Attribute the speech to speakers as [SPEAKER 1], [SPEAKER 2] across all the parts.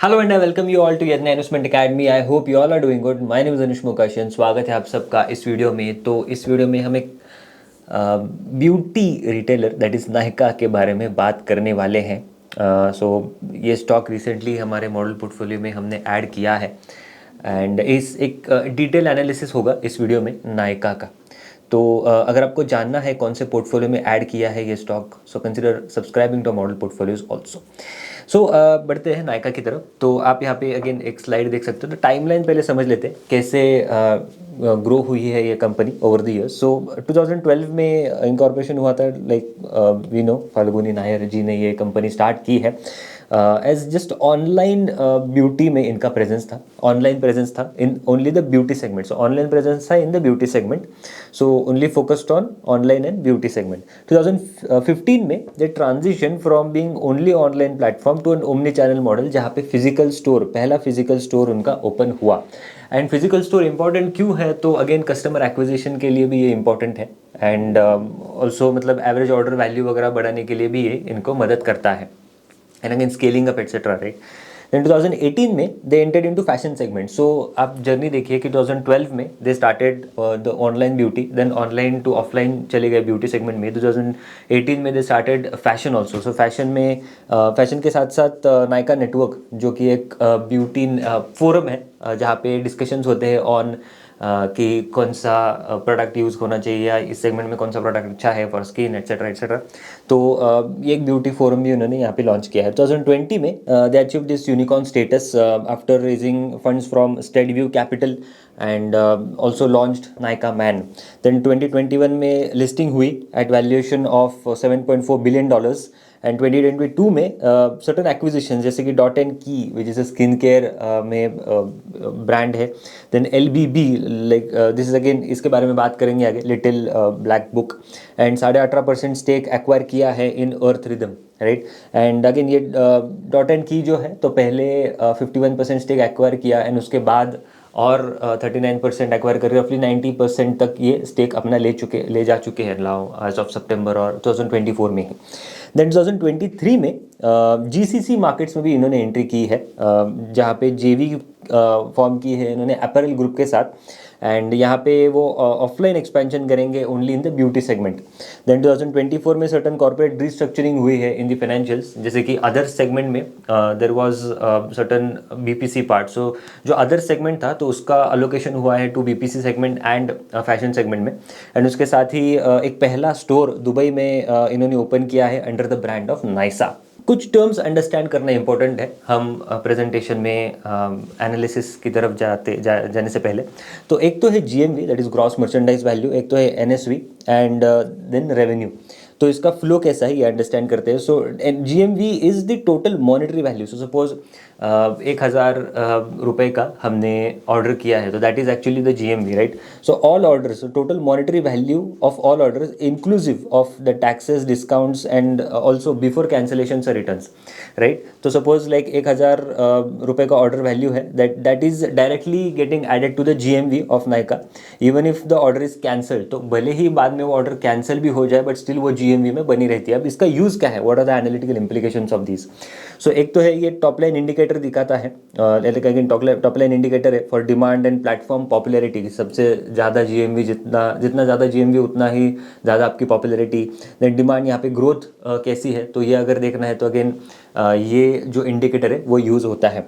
[SPEAKER 1] Hello and I welcome you all to Yagya investment academy. I hope you all are doing good. My name is Anush Mukashian. स्वागत है आप सबका इस video में। तो इस वीडियो में हम एक beauty retailer that is Nykaa के बारे में बात करने वाले हैं। सो ये स्टॉक रिसेंटली हमारे मॉडल पोर्टफोलियो में हमने ऐड किया है एंड इस एक डिटेल एनालिसिस होगा इस वीडियो में नायका का। तो अगर आपको जानना है कौन से पोर्टफोलियो में ऐड किया है ये stock, so consider subscribing to model portfolios also. So बढ़ते हैं नायका की तरफ। तो आप यहाँ पे अगेन एक स्लाइड देख सकते हो। तो टाइमलाइन पहले समझ लेते हैं कैसे ग्रो हुई है ये company over the years. So 2012 में इनकॉर्पोरेशन हुआ था। Like we know Falguni Nayar ji ने ये कंपनी स्टार्ट की है एज जस्ट ऑनलाइन ब्यूटी में इनका प्रेजेंस था। ऑनलाइन प्रेजेंस था in only the beauty segment. So online presence था in the beauty segment. So only focused on online and beauty segment. 2015 में they transition from being only online platform to an omni channel model, जहाँ पे physical store, पहला physical store उनका open हुआ। And physical store important क्यों है? तो again customer acquisition के लिए भी ये इंपॉर्टेंट है एंड ऑल्सो मतलब एवरेज ऑर्डर वैल्यू वगैरह बढ़ाने के लिए भी ये इनको मदद करता है and again scaling up et cetera, right. Then 2018 में they entered into fashion segment. So आप जर्नी देखिए कि 2012 में they started the online beauty, then online to offline चले गए ब्यूटी सेगमेंट में। 2018 में they started fashion also. So fashion में फैशन के साथ साथ नायका नेटवर्क, जो कि एक ब्यूटी फोरम है जहाँ पे डिस्कशंस होते हैं ऑन कि कौन सा प्रोडक्ट यूज़ होना चाहिए या इस सेगमेंट में कौन सा प्रोडक्ट अच्छा है फॉर स्किन एटसेट्रा एटसेट्रा। तो ये एक ब्यूटी फोरम भी उन्होंने यहाँ पे लॉन्च किया है। 2020 में they achieve this unicorn status after raising funds from Steadview Capital and also launched Nykaa man. Then 2021 में लिस्टिंग हुई at valuation of $7.4 billion and 2022 में सर्टन एक्विजिशन जैसे कि Dot and Key which is a skin care में brand है। Then LBB, like this is again, इसके बारे में बात करेंगे आगे, little black book. And 18.5% stake acquire किया है इन Earth Rhythm, right. And again ये डॉट एंड की जो है तो पहले 51% स्टेक एक्वायर किया एंड उसके बाद और 39% एक्वायर कर रफली 90% तक ये स्टेक अपना ले जा चुके हैं नाउ एज ऑफ सितंबर और 2024 में ही। देन 2023 में GCC मार्केट्स में भी इन्होंने एंट्री की है जहाँ पे JV फॉर्म की है इन्होंने अपैरल ग्रुप के साथ एंड यहाँ पे वो ऑफलाइन एक्सपेंशन करेंगे only in the beauty segment. Then 2024 में सर्टन कॉर्पोरेट रीस्ट्रक्चरिंग हुई है इन द फाइनेंशियल्स, जैसे कि अदर सेगमेंट में there was certain BPC part. So जो अदर सेगमेंट था तो उसका अलोकेशन हुआ है to BPC segment and fashion segment में। एंड उसके साथ ही एक पहला स्टोर दुबई में इन्होंने ओपन किया है under the brand of Naisa. कुछ टर्म्स अंडरस्टैंड करना इंपॉर्टेंट है हम प्रेजेंटेशन में एनालिसिस की तरफ जाने से पहले। तो एक तो है GMV, that is gross merchandise value, एक तो है NSV एंड देन रेवेन्यू। तो इसका फ्लो कैसा है ये अंडरस्टैंड करते हैं। So GMV is the total monetary value. So suppose 1,000 रुपये का हमने ऑर्डर किया है तो that is actually the GMV, right. So all orders, total monetary value of all orders inclusive of the taxes, discounts and also before cancellation और returns, right. तो suppose like 1,000 रुपये का ऑर्डर वैल्यू है, that is directly getting added to the GMV of Nykaa even if the order is cancelled. तो भले ही बाद में वो ऑर्डर कैंसिल भी हो जाए बट स्टिल वो GMV में बनी रहती है। अब इसका यूज़ क्या है, what are the analytical implications of this? So एक तो है ये टॉप लाइन इंडिकेटर दिखाता है, टॉप लाइन इंडिकेटर है for demand and platform popularity. सबसे ज़्यादा GMV, जितना ज़्यादा GMV उतना ही ज़्यादा आपकी पॉपुलैरिटी। देन डिमांड, यहाँ पे ग्रोथ कैसी है, तो ये अगर देखना है तो अगेन ये जो इंडिकेटर है वो यूज़ होता है।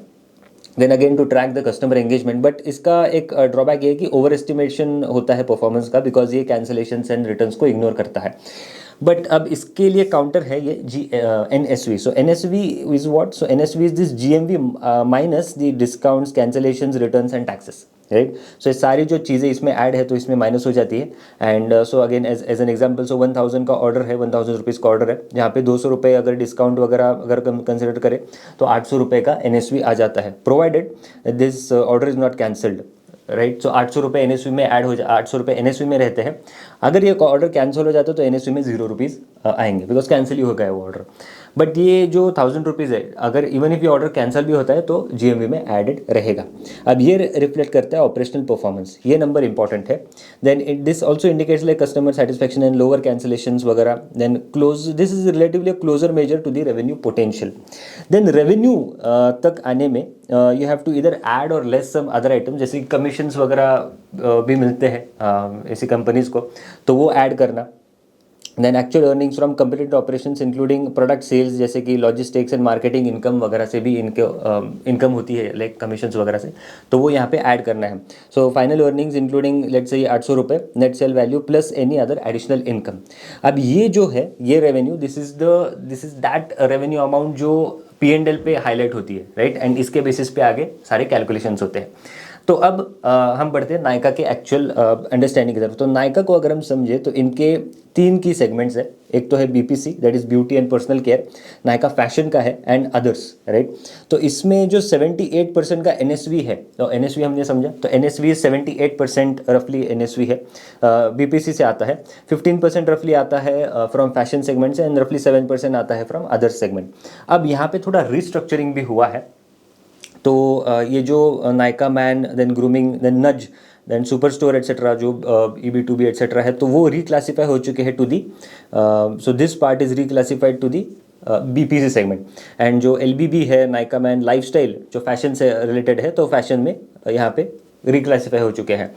[SPEAKER 1] Then again to track the customer engagement, but इसका एक ड्रॉबैक ये है कि ओवर एस्टिमेशन होता है परफॉर्मेंस का, बिकॉज ये कैंसिलेशन एंड रिटर्न्स को इग्नोर करता है। बट अब इसके लिए काउंटर है ये NSV। So NSV is what? So NSV is this GMV minus the discounts, cancellations, returns and taxes, right. So ये सारी जो चीज़ें इसमें ऐड है तो इसमें माइनस हो जाती है। And so again as an example, so 1,000 का ऑर्डर है, 1,000 रुपीज़ का ऑर्डर है, जहाँ पे 200 रुपये अगर डिस्काउंट वगैरह अगर कंसिडर करें तो 800 रुपये का NSV आ जाता है, provided this order is not cancelled, right. So 800 रुपये NSV में ऐड हो 800 रुपये NSV में रहते हैं अगर ये ऑर्डर कैंसिल हो जाता है तो एनएसवी में 0 रुपीज़ आएंगे, बिकॉज कैंसिल ही हो गया है वो ऑर्डर। बट ये जो 1000 रुपीज़ है, अगर इवन इफ ये ऑर्डर कैंसिल भी होता है तो जीएमवी में एडेड रहेगा। अब ये रिफ्लेक्ट करता है ऑपरेशनल परफॉर्मेंस, ये नंबर इंपॉर्टेंट है। Then this also indicates like customer satisfaction and lower cancellations वगैरह। Then close, this is relatively closer measure to the revenue potential. Then revenue तक आने में यू हैव टू इधर add और less some other item, जैसे commissions वगैरह भी मिलते हैं ऐसी कंपनीज को, तो वो ऐड करना। Then actual earnings from completed operations including product sales, जैसे कि लॉजिस्टिक्स एंड मार्केटिंग इनकम वगैरह से भी इनके इनकम होती है लाइक कमीशंस वगैरह से, तो वो यहाँ पे ऐड करना है। So final earnings including let's say 800 रुपये net cell value plus any other additional income. अब ये जो है ये revenue, this is that revenue amount जो P&L पे हाईलाइट होती है, राइट, एंड इसके बेसिस पे आगे सारे कैलकुलेशंस होते हैं। तो अब हम बढ़ते हैं नायका के एक्चुअल अंडरस्टैंडिंग की तरफ। तो नायका को अगर हम समझे तो इनके 3 की सेगमेंट्स है। एक तो है BPC, that is beauty and personal care, Nykaa fashion का है, एंड अदर्स, राइट। तो इसमें जो 78% का NSV है, तो NSV हमने समझा, तो NSV 78% रफली NSV है, BPC से आता है। 15% रफली आता है फ्रॉम फैशन सेगमेंट से, एंड रफली 7% आता है फ्रॉम अदर सेगमेंट। अब यहाँ पे थोड़ा रिस्ट्रक्चरिंग भी हुआ है। तो ये जो Nykaa man, then grooming, then nudge, then super store etcetera, जो EB2B एट्सेट्रा है, तो वो रिक्लासीफाई हो चुके हैं to the, so this part is reclassified to the BPC segment. And जो LBB है, नायका मैन लाइफस्टाइल, जो फैशन से रिलेटेड है, तो फैशन में यहाँ पे रिक्लासीफाई हो चुके हैं।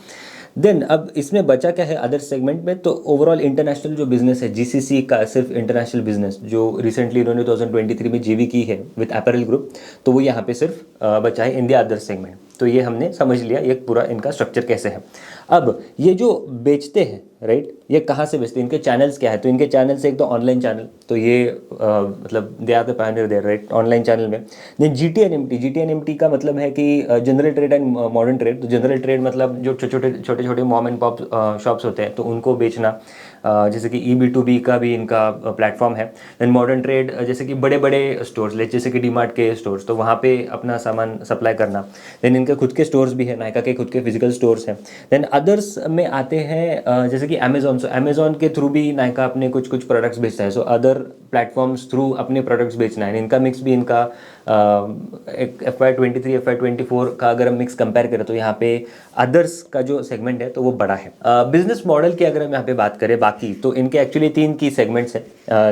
[SPEAKER 1] देन अब इसमें बचा क्या है अदर सेगमेंट में, तो ओवरऑल इंटरनेशनल जो बिजनेस है GCC का, सिर्फ इंटरनेशनल बिजनेस जो रिसेंटली इन्होंने 2023 में JV की है विद अपैरल ग्रुप, तो वो यहाँ पे सिर्फ बचा है इन द अदर सेगमेंट। तो ये हमने समझ लिया ये पूरा इनका स्ट्रक्चर कैसे है। अब ये जो बेचते हैं, राइट, ये कहाँ से बेचते हैं, इनके चैनल्स क्या है। तो इनके चैनल्स एक तो ऑनलाइन चैनल, तो ये मतलब they are the pioneer there, right, online channel में। देन GT&MT का मतलब है कि general trade and modern trade. तो जनरल ट्रेड मतलब जो छोटे छोटे मॉम एंड पॉप शॉप्स होते हैं, तो उनको बेचना, जैसे कि EB2B का भी इनका प्लेटफॉर्म है। देन मॉडर्न ट्रेड जैसे कि बड़े बड़े स्टोर्स, जैसे कि DMart के स्टोर्स, तो वहाँ पे अपना सामान सप्लाई करना। देन इनके खुद के स्टोर्स भी है, नायका के खुद के फिजिकल स्टोर्स हैं। देन अदर्स में आते हैं जैसे कि अमेजोन। सो अमेजोन के थ्रू भी नायका अपने कुछ प्रोडक्ट्स बेचता है। सो अदर प्लेटफॉर्म्स थ्रू अपने प्रोडक्ट्स बेचना है। इनका मिक्स भी इनका एक FY23 FY24 का अगर हम मिक्स कंपेयर करें, तो यहाँ पे अदर्स का जो सेगमेंट है तो वो बड़ा है। बिजनेस मॉडल की अगर हम यहाँ पे बात करें बाकी, तो इनके एक्चुअली 3 की सेगमेंट्स हैं,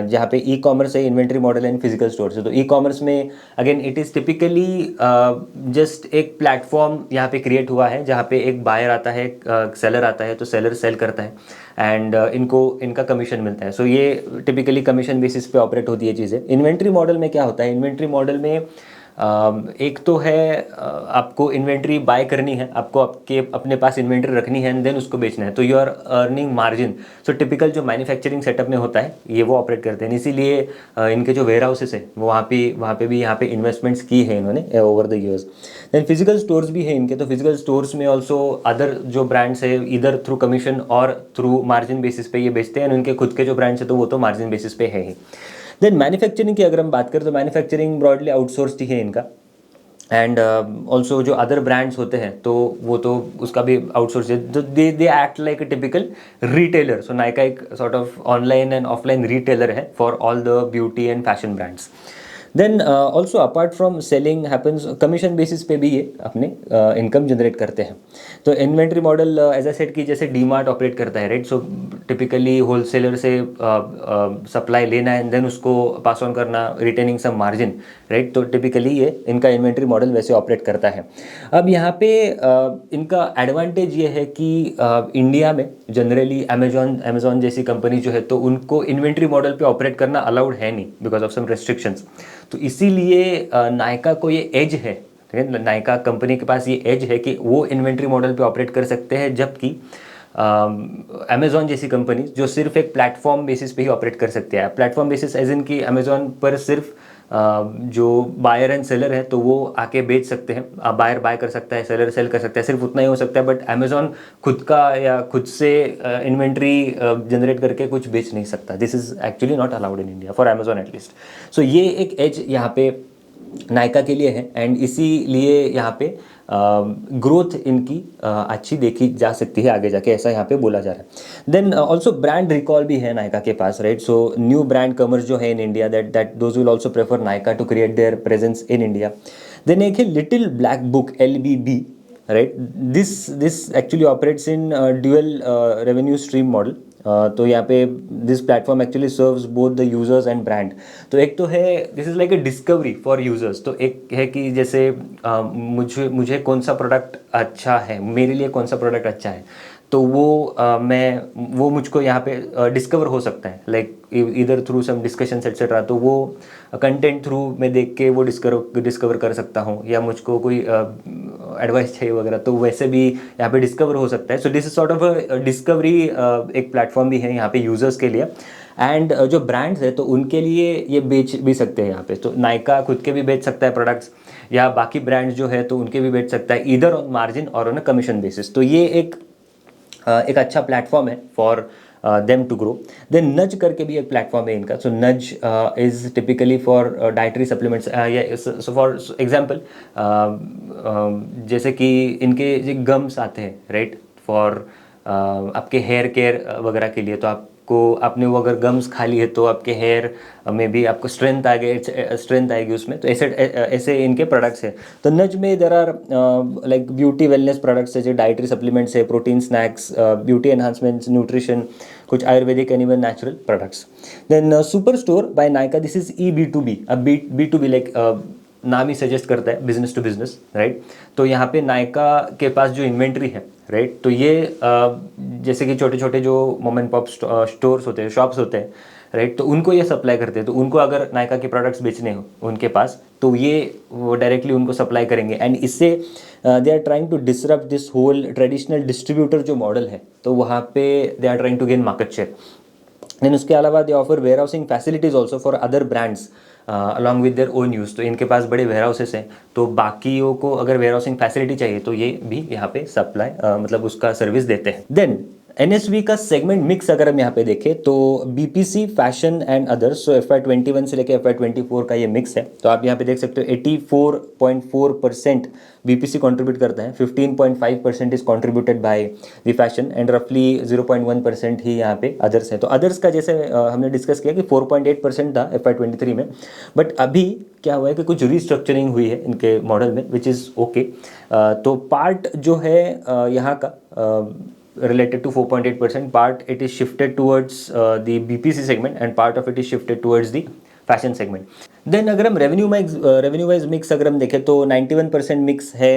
[SPEAKER 1] जहाँ पे E-कॉमर्स है, inventory model and physical stores है। तो E-कॉमर्स में again it is typically just एक प्लेटफॉर्म यहाँ पे क्रिएट हुआ है, जहाँ पे एक बायर आता है, एक सेलर आता है, तो सेलर सेल करता है एंड इनको इनका कमीशन मिलता है। सो ये टिपिकली कमीशन बेसिस पे ऑपरेट होती है चीज़ें। इन्वेंट्री मॉडल में क्या होता है, इन्वेंट्री मॉडल में एक तो है आपको इन्वेंट्री बाय करनी है, आपको आपके अपने पास इन्वेंट्री रखनी है एंड देन उसको बेचना है, तो you are earning margin. So typical जो मैन्युफैक्चरिंग सेटअप में होता है ये वो ऑपरेट करते हैं, इसीलिए इनके जो वेयर हाउसेस है वो वहाँ पे भी यहाँ पे इन्वेस्टमेंट्स की है इन्होंने over the years. Then physical stores भी है इनके, तो फिजिकल स्टोर्स में ऑल्सो अदर जो ब्रांड्स है इधर थ्रू कमीशन और थ्रू मार्जिन बेसिस पे ये बेचते हैं, उनके खुद के जो ब्रांड्स है तो वो तो मार्जिन बेसिस पे है ही। देन मैन्युफैक्चरिंग की अगर हम बात करें, तो मैन्युफैक्चरिंग ब्रॉडली आउटसोर्स्ड ही है इनका, एंड ऑल्सो जो अदर ब्रांड्स होते हैं तो वो तो उसका भी आउटसोर्स है। तो they act like a typical retailer. So Nykaa एक sort of online and offline retailer है for all the beauty and fashion brands. Then also apart from selling happens, commission basis पे भी ये अपने इनकम जनरेट करते हैं। तो inventory model as I said कि जैसे DMart ऑपरेट करता है, राइट। सो टिपिकली होलसेलर से सप्लाई लेना एंड देन उसको पास ऑन करना, रिटेनिंग सम मार्जिन, राइट। तो टिपिकली ये इनका इन्वेंट्री मॉडल वैसे ऑपरेट करता है। अब यहाँ पे इनका एडवांटेज ये है कि इंडिया में जनरली अमेजॉन जैसी कंपनी जो है, तो उनको इन्वेंट्री मॉडल पे ऑपरेट करना अलाउड है नहीं बिकॉज ऑफ सम रेस्ट्रिक्शंस। तो इसीलिए नायका को ये एज है, ठीक है, नायका कंपनी के पास ये एज है कि वो इन्वेंट्री मॉडल पे ऑपरेट कर सकते हैं, जबकि अमेजॉन जैसी कंपनी जो सिर्फ एक प्लेटफॉर्म बेसिस पे ही ऑपरेट कर सकते हैं। प्लेटफॉर्म बेसिस एज इन कि अमेजॉन पर सिर्फ जो बायर एंड सेलर है तो वो आके बेच सकते हैं, बायर बाय कर सकता है, सेलर सेल कर सकता है, सिर्फ उतना ही हो सकता है। बट अमेजॉन खुद का या खुद से इन्वेंट्री जनरेट करके कुछ बेच नहीं सकता। This is actually not allowed in India for Amazon at least. So ये एक एज यहाँ पे नायका के लिए है, एंड इसीलिए यहाँ पे ग्रोथ इनकी अच्छी देखी जा सकती है आगे जाके, ऐसा यहाँ पे बोला जा रहा है। देन ऑल्सो ब्रांड रिकॉल भी है नायका के पास, right. So new brand commerce जो है in India, that those will also prefer Nykaa to create their presence in India. Then एक है little black book, LBB, right. This actually operates in dual revenue stream model. तो यहाँ पे this platform actually serves both the users and brand. तो एक तो है this is like a discovery for users. तो एक है कि जैसे मुझे कौन सा प्रोडक्ट अच्छा है, मेरे लिए कौन सा प्रोडक्ट अच्छा है, तो वो मुझको यहाँ पे डिस्कवर हो सकता है, लाइक इधर थ्रू सम डिस्कशंस एट्सेट्रा। तो वो कंटेंट थ्रू मैं देख के वो डिस्कवर कर सकता हूँ, या मुझको कोई एडवाइस चाहिए वगैरह, तो वैसे भी यहाँ पे डिस्कवर हो सकता है। So this is sort of a discovery, एक प्लेटफॉर्म भी है यहाँ पे यूजर्स के लिए। एंड जो ब्रांड्स है तो उनके लिए ये बेच भी सकते हैं यहाँ पे। तो नायका खुद के भी बेच सकता है प्रोडक्ट्स, या बाकी ब्रांड्स जो है तो उनके भी बेच सकता है, इधर ऑन मार्जिन और ऑन अ कमीशन बेसिस। तो ये एक अच्छा प्लेटफॉर्म है for them to grow. Then nudge करके भी एक प्लेटफॉर्म है इनका। So nudge is typically for dietary supplements, so for example जैसे कि इनके जो गम्स आते हैं, राइट, फॉर आपके हेयर केयर वगैरह के लिए। तो आपने वो अगर गम्स खा लिए तो आपके हेयर में भी आपको स्ट्रेंथ आएगी उसमें। तो ऐसे इनके प्रोडक्ट्स हैं। तो नज में there are like beauty wellness products है, जो डाइटरी सप्लीमेंट्स है, protein snacks, beauty enhancements, nutrition, कुछ Ayurvedic and even natural products. Then super store by Nykaa, this is E-B2B। अब B2B लाइक नाम ही सजेस्ट करता है, बिजनेस टू बिजनेस, राइट। तो यहाँ पे नायका के पास जो इन्वेंट्री है, राइट, तो ये जैसे कि छोटे छोटे जो मोम एंड पॉप स्टोर्स होते हैं, शॉप्स होते हैं, राइट, तो उनको ये सप्लाई करते हैं। तो उनको अगर नायका के प्रोडक्ट्स बेचने हो उनके पास, तो वो डायरेक्टली उनको सप्लाई करेंगे। एंड इससे they are trying to disrupt this whole traditional distributor जो मॉडल है, तो वहाँ पे they are trying to gain market share. Then उसके अलावा they offer warehousing facilities also for other brands along with their own use. तो इनके पास बड़े वेयर हाउसेस हैं, तो बाकियों को अगर वेयर हाउसिंग फैसिलिटी चाहिए तो ये भी यहाँ पे सप्लाई मतलब उसका सर्विस देते हैं। देन NSV का सेगमेंट मिक्स अगर हम यहाँ पे देखें तो BPC, fashion and others. So FY21 से लेकर FY24 का ये मिक्स है। तो आप यहाँ पे देख सकते हो 84.4% BPC कंट्रीब्यूट करता है, 15.5% is contributed by the fashion, and रफली 0.1% ही यहाँ पे अदर्स है। तो अदर्स का जैसे हमने डिस्कस किया कि 4.8% था FY23 में, बट अभी क्या हुआ है कि कुछ रीस्ट्रक्चरिंग हुई है इनके मॉडल में, विच इज़ ओके। तो पार्ट जो है यहाँ का related to 4.8% part, it is shifted towards the BPC segment, and part of it is shifted towards the fashion segment. Then अगर हम रेवेन्यू वाइज मिक्स अगर हम देखें तो 91% मिक्स है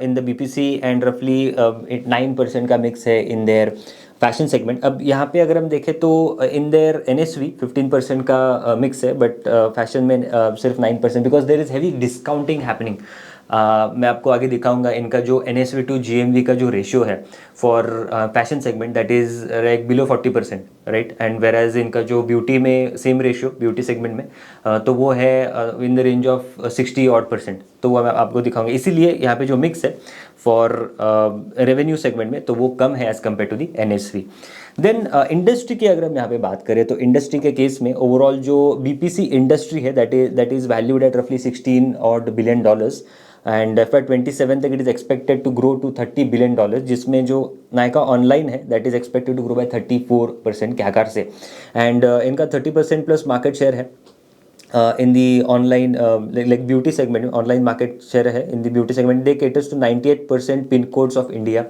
[SPEAKER 1] इन द BPC, एंड रफली 9% का मिक्स है इन देयर फैशन सेगमेंट। अब यहाँ पे अगर हम देखें तो इन देयर NSV 15% का मिक्स है, बट फैशन में सिर्फ 9%, because there is heavy discounting happening. मैं आपको आगे दिखाऊंगा इनका जो NSV टू GMV का जो रेशियो है for fashion segment, that is like below 40%, right. And whereas इनका जो ब्यूटी में सेम रेशियो ब्यूटी सेगमेंट में तो वो है इन द रेंज ऑफ 60% तो वो मैं आपको दिखाऊंगा। इसीलिए यहाँ पे जो मिक्स है फॉर रेवेन्यू सेगमेंट में तो वो कम है as compared to the NSV। Then industry की अगर हम यहाँ पे बात करें तो इंडस्ट्री के केस में ओवरऑल जो BPC इंडस्ट्री है दैट इज वैल्यूड एट रफली $16 बिलियन, एंड FY27 तक it is expected to grow to $30 billion, जिसमें जो नायका ऑनलाइन है that is expected to grow by 34% CAGR से। एंड इनका 30% प्लस मार्केट शेयर है in the online like beauty segment में। Online market share है in the beauty segment. They caters to 98% pin codes of India.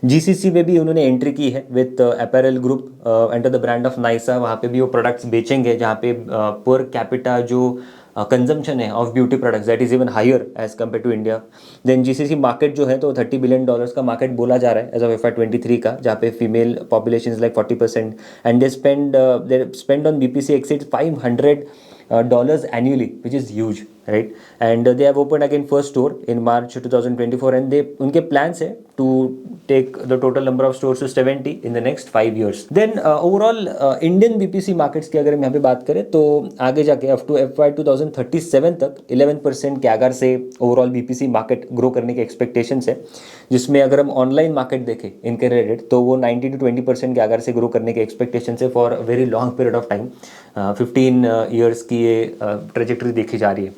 [SPEAKER 1] GCC में भी उन्होंने entry की है with apparel group under the brand of Naisa. वहाँ पे भी वो प्रोडक्ट्स बेचेंगे जहाँ पे पर कैपिटा जो कंजम्पशन है of beauty products that is even higher as compared to India. Then GCC market जो है तो $30 बिलियन का मार्केट बोला जा रहा है एज ऑफ FY23 का, जहाँ पे female population is like 40%, and they spend on BPC exceeds $500 annually, which is huge, right? And they have opened again first store in March 2024, and उनके plans है to take the total number of stores to 70 in the next 5 years. Then overall Indian BPC markets की अगर हम यहाँ पे बात करें तो आगे जाके up to FY 2037 तक 11% के आकार से ओवरऑल BPC मार्केट ग्रो करने के एक्सपेक्टेशंस है, जिसमें अगर हम ऑनलाइन मार्केट देखें इनके रेटेड तो वो 19 to 20% के आकार से ग्रो करने के एक्सपेक्टेशन है for very long period of time. 15 years की ये ट्रेजेक्टरी देखी जा रही है।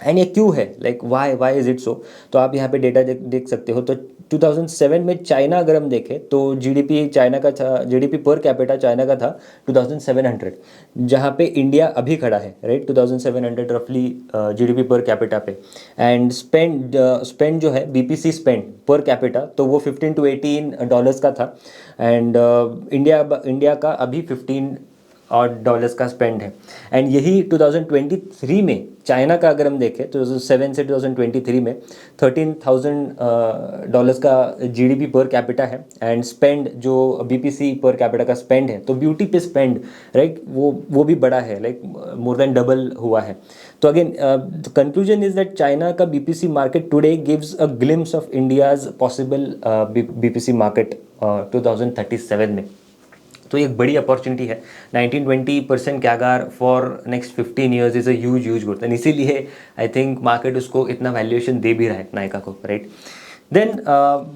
[SPEAKER 1] एंड ये क्यों है, like why is it so. तो आप यहाँ पे डेटा देख सकते हो। तो 2007 में चाइना अगर हम देखें तो जीडीपी चाइना का था, जीडीपी पर कैपिटा चाइना का था 2700, जहाँ पे इंडिया अभी खड़ा है, राइट, 2700 रफली जीडीपी पर कैपिटा पे। एंड स्पेंड जो है बीपीसी स्पेंड पर कैपिटा, तो वो 15 to 18 डॉलर्स का था। एंड इंडिया का अभी 15 और डॉलर्स का स्पेंड है। एंड यही 2023 में चाइना का अगर हम देखें तो 2007 से 2023 में 13,000 डॉलर्स का जीडीपी पर कैपिटा है। एंड स्पेंड जो बीपीसी पर कैपिटा का स्पेंड है, तो ब्यूटी पे स्पेंड, राइट, वो भी बड़ा है, लाइक मोर देन डबल हुआ है। तो again conclusion is that China का BPC market today gives a glimpse of India's possible BPC market 2037 में। तो ये एक बड़ी अपॉर्चुनिटी है। 19-20% CAGR for next 15 years is a huge growth, and इसीलिए आई थिंक मार्केट उसको इतना वैल्यूएशन दे भी रहा है नायका को, राइट। देन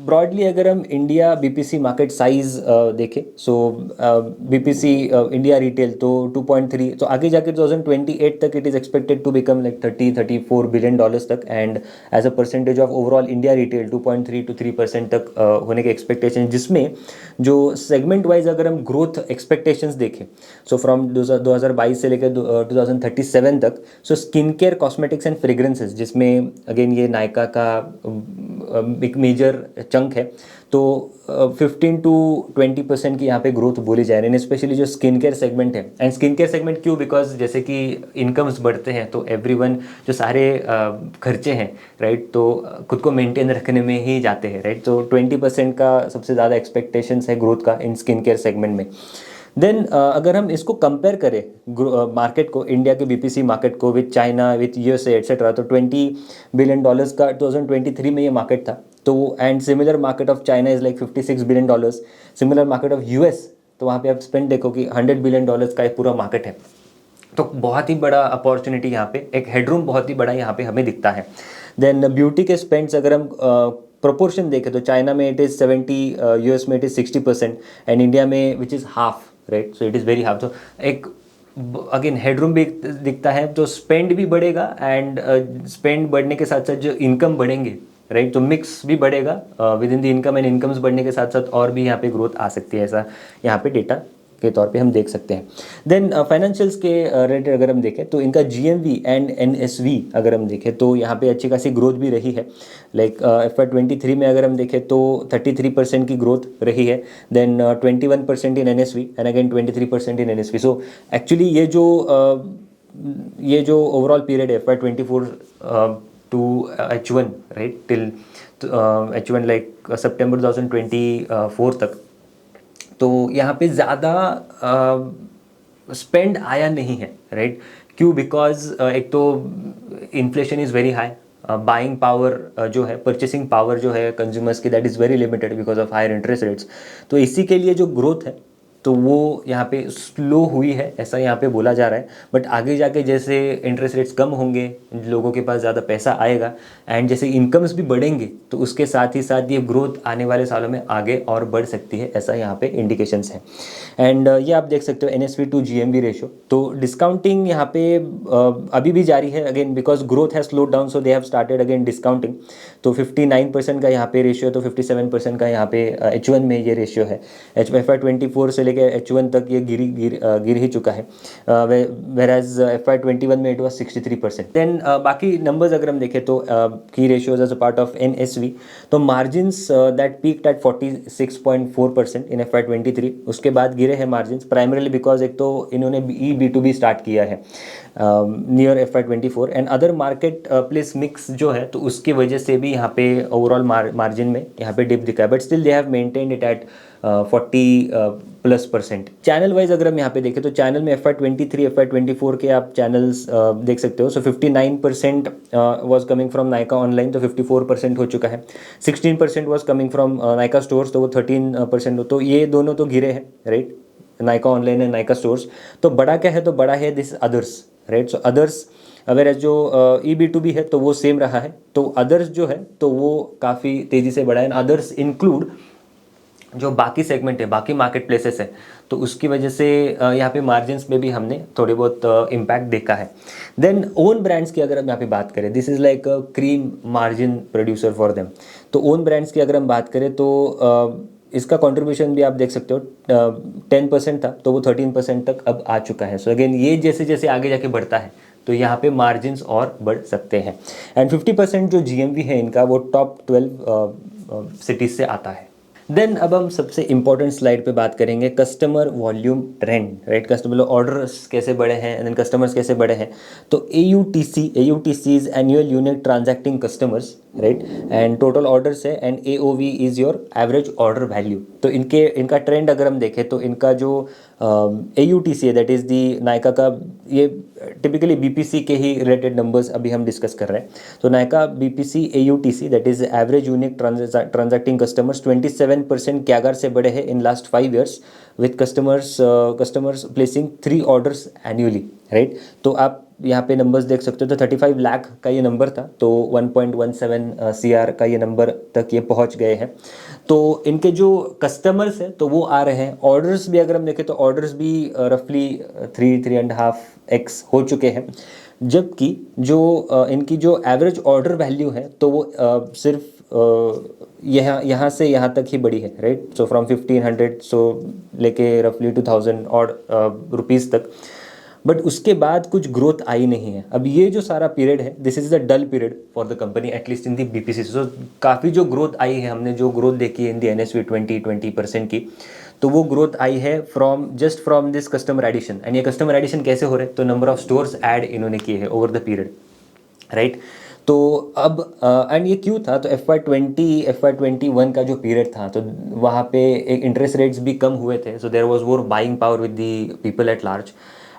[SPEAKER 1] ब्रॉडली अगर हम इंडिया बीपीसी मार्केट साइज देखें, सो बीपीसी इंडिया रिटेल तो 2.3, तो आगे जाके 2028 तक it is expected to become like 30-34 billion dollars तक। And as a percentage of overall India retail 2.3 to 3% तक होने के एक्सपेक्टेशन, जिसमें जो सेगमेंट वाइज अगर हम ग्रोथ एक्सपेक्टेशंस देखें, सो फ्रॉम 2022 से लेकर 2037 तक, so skin care, cosmetics and fragrances, जिसमें अगेन ये नायका का एक मेजर चंक है, तो 15-20% की यहाँ पे ग्रोथ बोली जा रही है, स्पेशली जो स्किन केयर सेगमेंट है। एंड स्किन केयर सेगमेंट क्यों, बिकॉज जैसे कि इनकम्स बढ़ते हैं तो एवरीवन जो सारे खर्चे हैं, राइट, तो खुद को मेंटेन रखने में ही जाते हैं, राइट। तो 20% का सबसे ज़्यादा एक्सपेक्टेशंस है ग्रोथ का इन स्किन केयर सेगमेंट में। देन अगर हम इसको कंपेयर करें मार्केट को, इंडिया के बीपीसी मार्केट को with China, with USA etcetera, तो 20 बिलियन डॉलर्स का 2023 में ये मार्केट था। तो and similar market of China is like 56 billion dollars, similar market of US, तो वहाँ पे आप स्पेंड देखो कि 100 बिलियन डॉलर्स का एक पूरा मार्केट है। तो बहुत ही बड़ा अपॉर्चुनिटी यहाँ पे, एक हेडरूम बहुत ही बड़ा यहाँ पे हमें दिखता है। देन ब्यूटी के स्पेंड्स अगर हम प्रोपोर्शन देखें तो चाइना में इट इज़ 70, यूएस में इट इज़ 60%, एंड इंडिया में which is half, right, so it is very half. तो एक अगेन हेडरूम भी दिखता है, तो स्पेंड भी बढ़ेगा, एंड स्पेंड बढ़ने के साथ साथ जो इनकम बढ़ेंगे, राइट, तो मिक्स भी बढ़ेगा with in the income, and incomes बढ़ने के साथ साथ और भी यहाँ पे ग्रोथ आ सकती है, ऐसा यहाँ पे डेटा के तौर पे हम देख सकते हैं। देन फाइनेंशियल्स के रिलेटेड अगर हम देखें तो इनका जीएमवी एंड एनएसवी अगर हम देखें तो यहाँ पे अच्छी खासी ग्रोथ भी रही है। लाइक FY23 में अगर हम देखें तो 33% की ग्रोथ रही है। Then 21% in NSV and again 23% in NSV. So actually ये जो ओवरऑल पीरियड है FY24 to H1, right, till H1 like सितंबर 2024 तक, तो यहाँ पे ज़्यादा स्पेंड आया नहीं है, राइट। क्यों, बिकॉज एक तो inflation is very high, buying power जो है, परचेसिंग पावर जो है कंज्यूमर्स की, that is very limited because of higher interest rates. तो इसी के लिए जो ग्रोथ है तो वो यहाँ पे स्लो हुई है, ऐसा यहाँ पे बोला जा रहा है। बट आगे जाके जैसे इंटरेस्ट रेट्स कम होंगे, लोगों के पास ज़्यादा पैसा आएगा, एंड जैसे इनकम्स भी बढ़ेंगे, तो उसके साथ ही साथ ये ग्रोथ आने वाले सालों में आगे और बढ़ सकती है, ऐसा यहाँ पे इंडिकेशंस है। एंड ये आप देख सकते हो एनएसवी टू जीएमवी रेशियो। तो डिस्काउंटिंग यहाँ पे अभी भी जारी है, again because growth has slowed down, so they have started again discounting. तो 59% का यहाँ पे रेशियो, तो 57% का यहाँ पे H1 में ये रेशियो है। FY24 से लेकर H1 तक ये गिर ही चुका है, वेर एज FY21 में इट वॉज 63%। देन बाकी नंबर्स अगर हम देखें तो key ratios as a part of NSV, तो margins that peaked at 46.4% in FY23, उसके बाद गिरे हैं मार्जिन्स, प्राइमरीली बिकॉज एक तो इन्होंने B2B स्टार्ट किया है near FY24, and other market place mix जो है, तो उसकी वजह से भी यहाँ पे ओवरऑल मार्जिन में यहाँ पे डिप दिखा है, but still they have maintained it at 40+%। Channel wise अगर हम यहाँ पे देखें तो चैनल में FY23 FY24 के आप चैनल्स देख सकते हो। सो 59% was coming from Nykaa online, तो 54% हो चुका है। 16% was coming from Nykaa stores, तो वो 13% हो, तो ये दोनों तो गिरे हैं, right, Nykaa online and Nykaa stores. तो बड़ा क्या है, तो बड़ा है this others, right. So others अगर जो E-B2B है तो वो सेम रहा है, तो अदर्स जो है तो वो काफ़ी तेज़ी से बढ़ा है। अदर्स इंक्लूड जो बाकी सेगमेंट है, बाकी मार्केट प्लेसेस है, तो उसकी वजह से यहाँ पे मार्जिन्स में भी हमने थोड़े बहुत इम्पैक्ट देखा है। देन ओन ब्रांड्स की अगर हम यहाँ पे बात करें, this is like a cream margin producer for them. तो ओन ब्रांड्स की अगर हम बात करें तो इसका कंट्रीब्यूशन भी आप देख सकते हो, 10% था तो वो 13% तक अब आ चुका है। सो अगेन ये जैसे जैसे आगे जाके बढ़ता है तो यहाँ पे मार्जिन्स और बढ़ सकते हैं। एंड 50% जो जीएमवी है इनका वो टॉप 12 सिटीज़ से आता है। देन अब हम सबसे इंपॉर्टेंट स्लाइड पे बात करेंगे customer volume trend, right. Customer orders कैसे बढ़े हैं एंड देन कस्टमर्स कैसे बढ़े हैं। तो AUTC is annual unique transacting customers, right, and total orders है, and AOV is your average order value. तो इनका ट्रेंड अगर हम देखें तो इनका जो AUTC है, दैट इज़ दी नायका का, ये टिपिकली BPC के ही रिलेटेड नंबर्स अभी हम डिस्कस कर रहे हैं। तो Nykaa BPC AUTC that is average unique transacting customers 27% CAGR से बढ़े हैं in last 5 years, with customers placing 3 orders annually, right. तो आप यहाँ पे नंबर्स देख सकते हो। तो 35 लाख का ये नंबर था, तो 1.17 CR का ये नंबर तक ये पहुँच गए हैं। तो इनके जो कस्टमर्स हैं तो वो आ रहे हैं। ऑर्डर्स भी अगर हम देखें तो ऑर्डर्स भी रफली 3.5x हो चुके हैं, जबकि जो इनकी जो एवरेज ऑर्डर वैल्यू है तो वो सिर्फ यहाँ से यहाँ तक ही बढ़ी है, राइट। सो फ्रॉम 1500 लेके रफली 2000 और रुपीज़ तक। बट उसके बाद कुछ ग्रोथ आई नहीं है। अब ये जो सारा पीरियड है, this is the dull period for the company at least in the BPC। So काफ़ी जो ग्रोथ आई है, हमने जो ग्रोथ देखी है इन दी NSV 20% की, तो वो ग्रोथ आई है just from this customer addition. And ये कस्टमर एडिशन कैसे हो रहे हैं, तो नंबर ऑफ स्टोर्स ऐड इन्होंने किए हैं ओवर द पीरियड, राइट। तो अब एंड ये क्यों था, तो FY21 का जो पीरियड था तो वहाँ पे एक इंटरेस्ट रेट्स भी कम हुए थे, so there was more buying power with the people at large.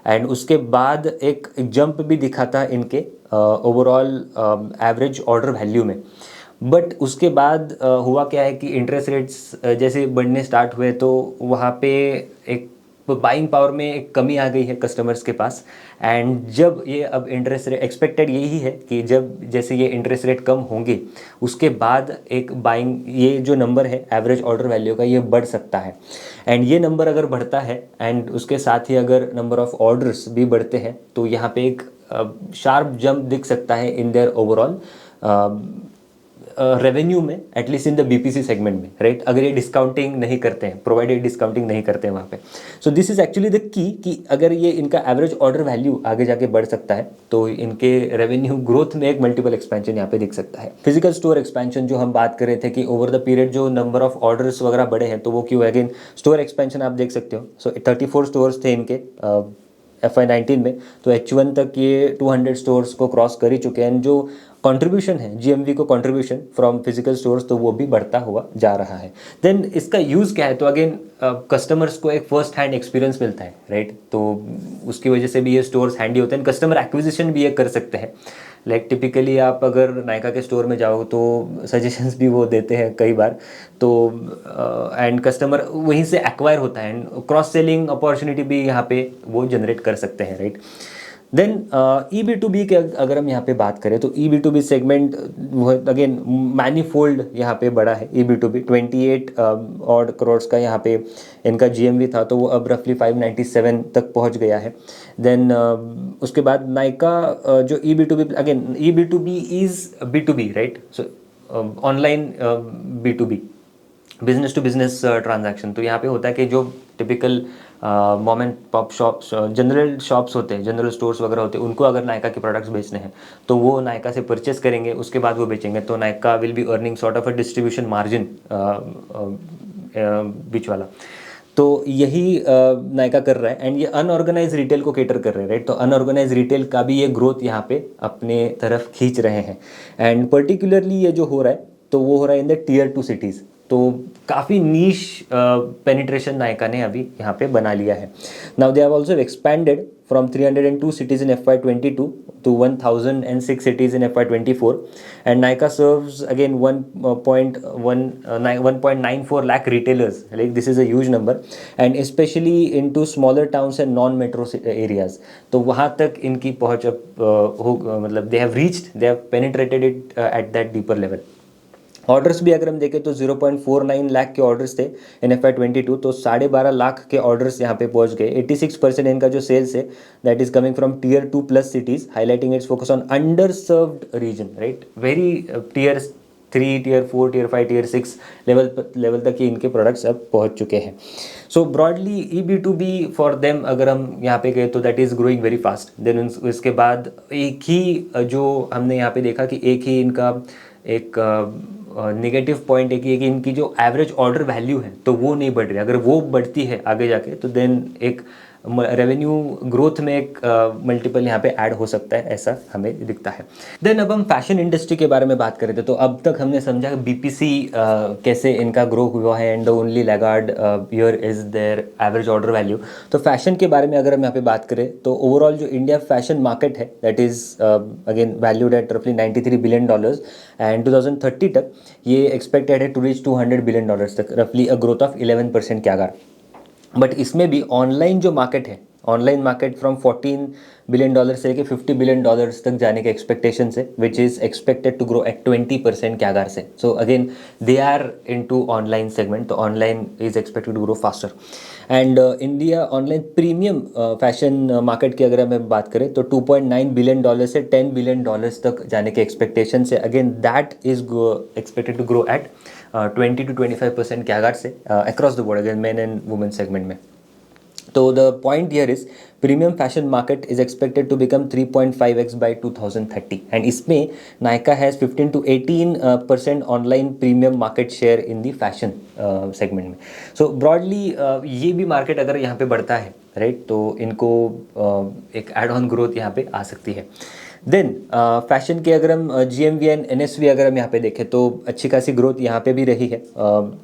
[SPEAKER 1] And उसके बाद एक जंप भी दिखा था इनके ओवरऑल एवरेज ऑर्डर वैल्यू में। बट उसके बाद हुआ क्या है कि इंटरेस्ट रेट्स जैसे बढ़ने स्टार्ट हुए तो वहाँ पे एक बाइंग पावर में एक कमी आ गई है कस्टमर्स के पास। एंड जब ये अब इंटरेस्ट रेट एक्सपेक्टेड यही है कि जब जैसे ये इंटरेस्ट रेट कम होंगे उसके बाद एक बाइंग ये जो नंबर है एवरेज ऑर्डर वैल्यू का ये बढ़ सकता है। एंड ये नंबर अगर बढ़ता है एंड उसके साथ ही अगर नंबर ऑफ ऑर्डर्स भी बढ़ते हैं तो यहाँ पे एक शार्प जंप दिख सकता है इन देयर ओवरऑल रेवेन्यू में, at least in the BPC segment में, राइट। अगर ये डिस्काउंटिंग नहीं करते हैं, प्रोवाइडेड डिस्काउंटिंग नहीं करते हैं वहाँ पे। So this is actually the key कि अगर ये इनका एवरेज ऑर्डर वैल्यू आगे जाके बढ़ सकता है तो इनके रेवेन्यू ग्रोथ में एक मल्टीपल एक्सपेंशन यहाँ पे दिख सकता है। फिजिकल स्टोर एक्सपेंशन जो हम बात कर रहे थे कि ओवर द पीरियड जो नंबर ऑफ ऑर्डर्स वगैरह बढ़े हैं तो वो क्यों, अगेन स्टोर एक्सपेंशन आप देख सकते हो। सो 34 स्टोर्स थे इनके FY19 में, तो H1 तक ये 200 स्टोर्स को क्रॉस कर ही चुके हैं। जो कंट्रीब्यूशन है GMV को, कंट्रीब्यूशन फ्रॉम फिजिकल स्टोर्स, तो वो भी बढ़ता हुआ जा रहा है। देन इसका यूज़ क्या है, तो अगेन कस्टमर्स को एक फर्स्ट हैंड एक्सपीरियंस मिलता है, राइट। तो उसकी वजह से भी ये स्टोर्स हैंडी होते हैं। कस्टमर एक्विजिशन भी ये कर सकते हैं। लाइक टिपिकली आप अगर नायका के स्टोर में जाओ तो सजेशंस भी वो देते हैं कई बार, तो एंड कस्टमर वहीं से एक्वायर होता है एंड क्रॉस सेलिंग अपॉर्चुनिटी भी यहाँ पे वो जनरेट कर सकते हैं, राइट। देन EB2B के अगर हम यहाँ पे बात करें तो EB2B सेगमेंट अगेन मैनीफोल्ड यहाँ पे बड़ा है। EB2B 28 और करोड़ का यहाँ पे इनका GMV था, तो वो अब रफली 597 तक पहुँच गया है। देन उसके बाद नायका जो EB2B, again EB2B is B2B, right. So online B2B, business to business transaction. तो यहाँ पे होता है कि जो typical mom and pop shops, general shops होते हैं, जनरल स्टोर्स वगैरह होते हैं, उनको अगर नायका के प्रोडक्ट्स बेचने हैं तो वो नायका से परचेस करेंगे, उसके बाद वो बेचेंगे। तो Nykaa will be earning sort of a distribution margin बीच वाला। तो यही नायका कर रहा है एंड ये अनऑर्गेनाइज रिटेल को केटर कर रहे हैं, राइट। तो अनऑर्गेनाइज रिटेल का भी ये ग्रोथ यहाँ पे अपने तरफ खींच रहे हैं। एंड पर्टिकुलरली ये जो हो रहा है तो वो हो रहा है इन द Tier 2 सिटीज़। तो काफ़ी नीश पेनिट्रेशन नायका ने अभी यहाँ पे बना लिया है। Now they have also expanded from 302 cities in FY22 to 1006 cities in FY24, and Nykaa serves again 1.94 lakh retailers. Like this is a huge number, and especially into smaller towns and non-metro areas. तो वहाँ तक इनकी पहुँच अब मतलब they have penetrated it at that deeper level. Orders भी अगर हम देखें तो 0.49 लाख के ऑर्डर्स थे इन FY22, तो 12.5 लाख के ऑर्डर्स यहाँ पे पहुँच गए। 86% इनका जो सेल्स है that is coming from Tier 2+ cities, highlighting its focus on under served region, right. Very Tier 3, Tier 4, Tier 5, Tier 6 level तक ही इनके प्रोडक्ट्स अब पहुँच चुके हैं। So broadly E B2B for them अगर हम यहाँ पे गए तो that is growing very fast. Then उसके बाद एक ही जो हमने यहाँ पे देखा कि एक ही इनका एक नेगेटिव पॉइंट है कि इनकी जो एवरेज ऑर्डर वैल्यू है तो वो नहीं बढ़ रही। अगर वो बढ़ती है आगे जाके तो देन एक रेवेन्यू ग्रोथ में एक मल्टीपल यहाँ पे ऐड हो सकता है, ऐसा हमें दिखता है। देन अब हम फैशन इंडस्ट्री के बारे में बात करें तो अब तक हमने समझा BPC कैसे इनका ग्रो हुआ है and the only laggard here is there average order value. तो फैशन के बारे में अगर हम यहाँ पे बात करें तो ओवरऑल जो इंडिया फैशन मार्केट है that is again valued at रफली $93 बिलियन एंड 2030 तक ये एक्सपेक्टेड है टू रीच $200 बिलियन तक, रफली अ ग्रोथ ऑफ 11% के आकार। बट इसमें भी ऑनलाइन जो मार्केट है, ऑनलाइन मार्केट फ्रॉम $14 बिलियन से लेके $50 बिलियन तक जाने के एक्सपेक्टेशन है, which is expected to grow at 20% के आकार से। So again they are into online segment, तो online is expected to grow faster. And India online premium fashion market की अगर हम बात करें तो $2.9 बिलियन से $10 बिलियन तक जाने के एक्सपेक्टेशन है। Again that is expected to grow at 20 to 25% के आकार से across the board, again men and women segment में। तो the point here is premium fashion market is expected to become 3.5x by 2030 and इसमें Nykaa has 15 to 18% online premium market share in the fashion segment में। So broadly ये भी market अगर यहाँ पे बढ़ता है, राइट, तो इनको एक एड ऑन ग्रोथ यहाँ पे आ सकती है। देन फैशन के अगर हम GMV एंड NSV अगर हम यहाँ पे देखें तो अच्छी खासी ग्रोथ यहाँ पे भी रही है।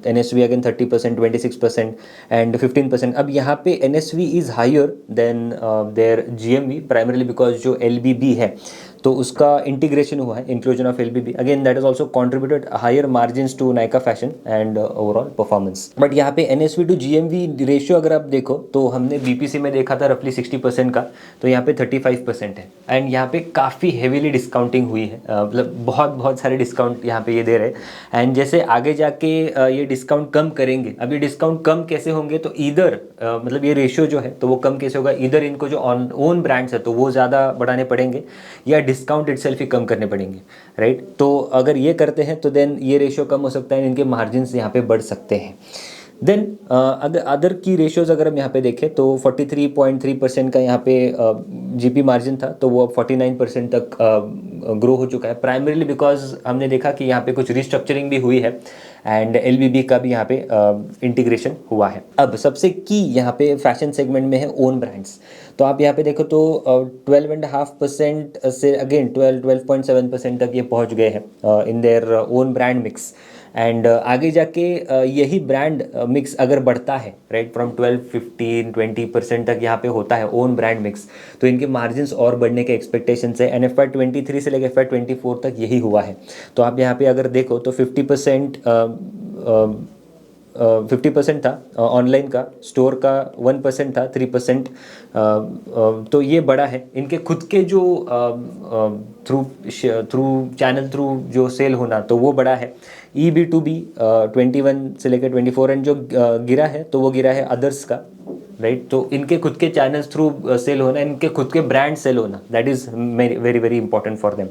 [SPEAKER 1] NSV again 30%, 26% and 15%। अब यहाँ पे NSV is higher than their GMV primarily because जो LBB है तो उसका इंटीग्रेशन हुआ है, inclusion of LBB, again that is also contributed higher margins to Nykaa fashion and overall performance. But यहाँ पे NSV टू GMV रेशियो अगर आप देखो तो हमने BPC में देखा था रफली 60% का, तो यहाँ पे 35% है एंड यहाँ पे काफ़ी हेवीली डिस्काउंटिंग हुई है, मतलब बहुत सारे डिस्काउंट यहाँ पे ये दे रहे हैं। एंड जैसे आगे जाके ये डिस्काउंट कम करेंगे, अब ये डिस्काउंट कम कैसे होंगे तो इधर मतलब ये रेशियो जो है तो वो कम कैसे होगा, इधर इनको जो ओन ब्रांड्स है तो वो ज़्यादा बढ़ाने पड़ेंगे या डिस्काउंट इटसेल्फ ही कम करने पड़ेंगे, राइट। तो अगर ये करते हैं तो देन ये रेशियो कम हो सकता है, इनके मार्जिन्स यहाँ पे बढ़ सकते हैं। देन अगर अदर की रेशियोज अगर हम यहाँ पे देखें तो 43.3% का यहाँ पे GP मार्जिन था तो वो अब 49% तक ग्रो हो चुका है, प्राइमरीली बिकॉज हमने देखा कि यहाँ पे कुछ रिस्ट्रक्चरिंग भी हुई है एंड LBB का भी यहाँ पे इंटीग्रेशन हुआ है। अब सबसे की यहाँ पे फैशन सेगमेंट में है ओन ब्रांड्स। तो आप यहाँ पे देखो तो 12.5% से अगेन 12.7% तक ये पहुँच गए हैं in their own brand mix. And आगे जाके यही ब्रांड मिक्स अगर बढ़ता है, राइट, फ्रॉम 12, 15, 20% तक यहाँ पे होता है ओन ब्रांड मिक्स, तो इनके मार्जिन्स और बढ़ने के एक्सपेक्टेशन है। एंड FY23 से लेकर FY24 तक यही हुआ है। तो आप यहाँ पे अगर देखो तो 50% था ऑनलाइन का, स्टोर का 1% था, 3%, तो ये बड़ा है। इनके खुद के जो थ्रू चैनल थ्रू जो सेल होना तो वो बड़ा है। E B2B 21 से लेकर 24 एंड जो गिरा है तो वो गिरा है अदर्स का, राइट। तो इनके खुद के चैनल्स थ्रू सेल होना, इनके खुद के ब्रांड सेल होना, that is very very important for them.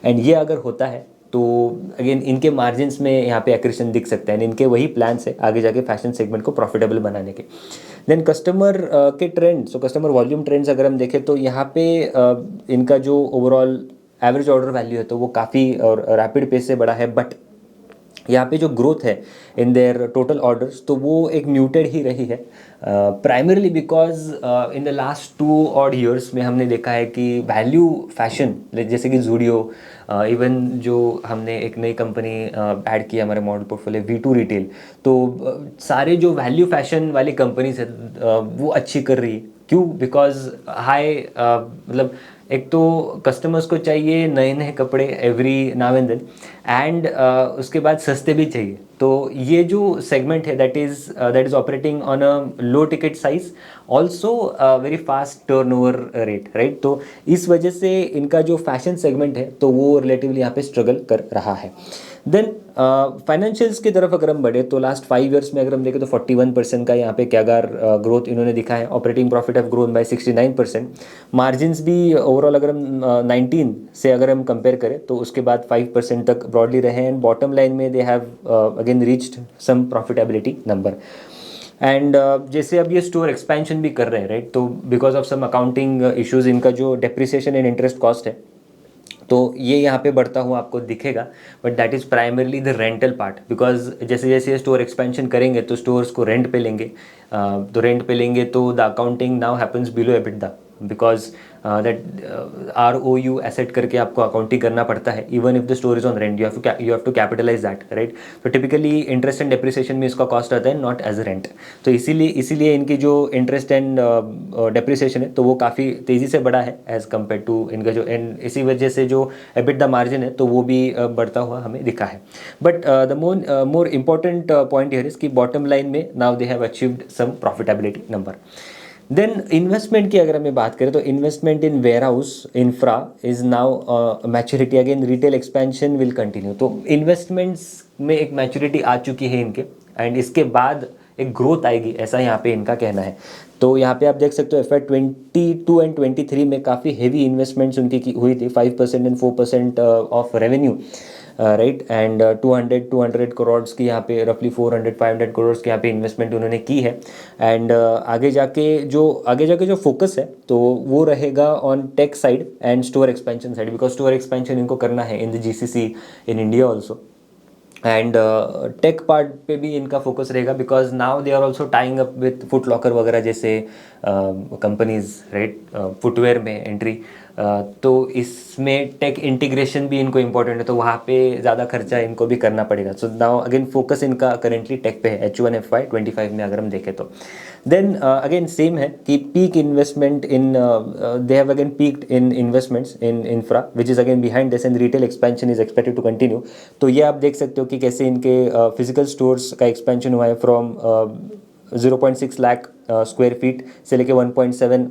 [SPEAKER 1] And ये अगर होता है तो अगेन इनके मार्जिन्स में यहाँ पे एक्रेशन दिख सकता है। इनके वही प्लान्स है आगे जाके फैशन सेगमेंट को प्रॉफिटेबल बनाने के। देन कस्टमर के ट्रेंड्स, तो कस्टमर वॉल्यूम ट्रेंड्स अगर हम देखें तो यहाँ पे इनका जो ओवरऑल एवरेज ऑर्डर वैल्यू है तो वो काफ़ी और रैपिड पेस से बढ़ा है। बट यहाँ पे जो ग्रोथ है इन देयर टोटल ऑर्डर्स तो वो एक म्यूटेड ही रही है, primarily because in the last 2 odd years में हमने देखा है कि वैल्यू फैशन जैसे कि जूडियो, इवन जो हमने एक नई कंपनी ऐड की हमारे मॉडल पोर्टफोलियो V2 रिटेल, तो सारे जो वैल्यू फैशन वाली कंपनीज है वो अच्छी कर रही है। क्यों? बिकॉज हाई मतलब एक तो कस्टमर्स को चाहिए नए नए कपड़े every now and then, and उसके बाद सस्ते भी चाहिए। तो तो ये जो सेगमेंट है that is operating on a low ticket size, also very fast turnover rate, right. तो इस वजह से इनका जो फैशन सेगमेंट है तो वो रिलेटिवली यहाँ पे स्ट्रगल कर रहा है। देन फाइनेंशियल्स की तरफ अगर हम बढ़े तो लास्ट 5 ईयर्स में अगर हम देखें तो 41% का यहाँ पे कैगार ग्रोथ इन्होंने दिखा है। Operating profit have grown by 69%। Margins भी ओवरऑल अगर हम 19 से अगर हम कंपेयर करें तो उसके बाद 5% तक ब्रॉडली रहे हैं। एंड बॉटम लाइन में they have again reached some profitability number. And जैसे अब ये स्टोर एक्सपेंशन भी कर रहे हैं, राइट, तो because of some accounting issues इनका जो डेप्रिसिएशन एंड इंटरेस्ट कॉस्ट है तो ये यहाँ पे बढ़ता हुआ आपको दिखेगा, but that is primarily the rental part, because जैसे जैसे ये स्टोर एक्सपेंशन करेंगे तो स्टोर्स को रेंट पे लेंगे, तो रेंट पे लेंगे तो the accounting now happens below EBITDA, because that ROU asset करके आपको अकाउंटिंग करना पड़ता है। Even if the store is on rent you have to capitalize that, right. तो टिपिकली इंटरेस्ट एंड डेप्रिसिएशन में इसका कॉस्ट आता है, नॉट एज रेंट। तो इसीलिए इनकी जो इंटरेस्ट एंड डेप्रिसिएशन है तो वो काफ़ी तेज़ी से बढ़ा है एज कम्पेयर टू इनका जो, एंड इसी वजह से जो एबिटडा मार्जिन है तो वो भी बढ़ता हुआ हमें दिखा है। But the more important point here is कि बॉटम लाइन में now they have achieved some profitability number. Then investment की अगर हमें बात करें तो investment in warehouse infra is now maturity, again retail expansion will continue. तो investments में एक मैच्योरिटी आ चुकी है इनके, एंड इसके बाद एक ग्रोथ आएगी, ऐसा यहाँ पे इनका कहना है। तो यहाँ पे आप देख सकते हो FY22 एंड 23 में काफ़ी हेवी इन्वेस्टमेंट्स उनकी हुई थी, 5% and 4% of revenue, right. And 200 crore की यहाँ पे रफली 400-500 करोड़ की यहाँ पे इन्वेस्टमेंट उन्होंने की है। एंड आगे जाके जो फोकस है तो वो रहेगा on tech side and store expansion side, because store expansion इनको करना है in the GCC in India also. And tech part पे भी इनका फोकस रहेगा, because now they are also tying up with Foot Locker वगैरह जैसे कंपनीज, राइट, फुटवेयर में एंट्री। तो इसमें टेक इंटीग्रेशन भी इनको इम्पोर्टेंट है, तो वहाँ पे ज़्यादा खर्चा इनको भी करना पड़ेगा। सो नाउ अगेन फोकस इनका करेंटली टेक पे है H1 FY25 में अगर हम देखें तो। देन अगेन सेम है कि peak investment in they have again peaked in investments in infra which is again behind this, and retail expansion is expected to continue. तो ये आप देख सकते हो कि कैसे इनके फिजिकल स्टोर्स का एक्सपेंशन हुआ है फ्रॉम 0.6 लाख स्क्वायर फीट से लेके 1.7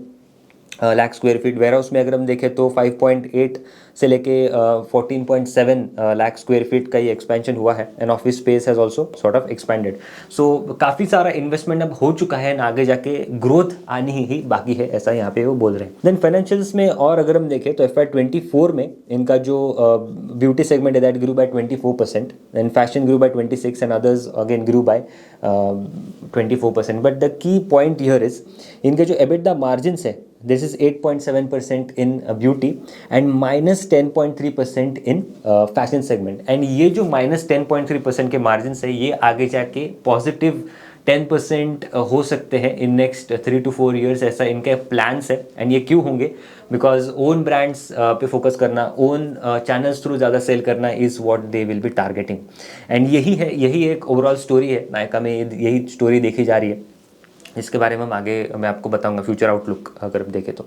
[SPEAKER 1] lakh square feet. Warehouse में अगर हम देखें तो 5.8 से लेके 14.7 लाख स्क्वायर फीट का ये एक्सपेंशन हुआ है, and office space has also sort of expanded. So काफ़ी सारा इन्वेस्टमेंट अब हो चुका है, ना आगे जाके ग्रोथ आनी ही बाकी है, ऐसा यहाँ पे वो बोल रहे हैं। देन फाइनेंशियल्स में और अगर हम देखें तो FY24 में इनका जो ब्यूटी सेगमेंट है that grew by 24%, and fashion grew by 26 and others again grew by 24%। But the key point here is इनके जो एबिटडा मार्जिन्स है this is 8.7% in beauty and minus 10.3% in fashion segment, and ये जो minus 10.3% के margins है ये आगे जाके positive 10% हो सकते हैं in next 3 to 4 years, ऐसा इनके plans है। and ये क्यों होंगे, because own brands पे focus करना, own channels through ज़्यादा sell करना is what they will be targeting, and यही एक overall story है नायका में, यही story देखी जा रही है। इसके बारे में मैं आपको बताऊंगा फ्यूचर आउटलुक अगर आप देखें तो।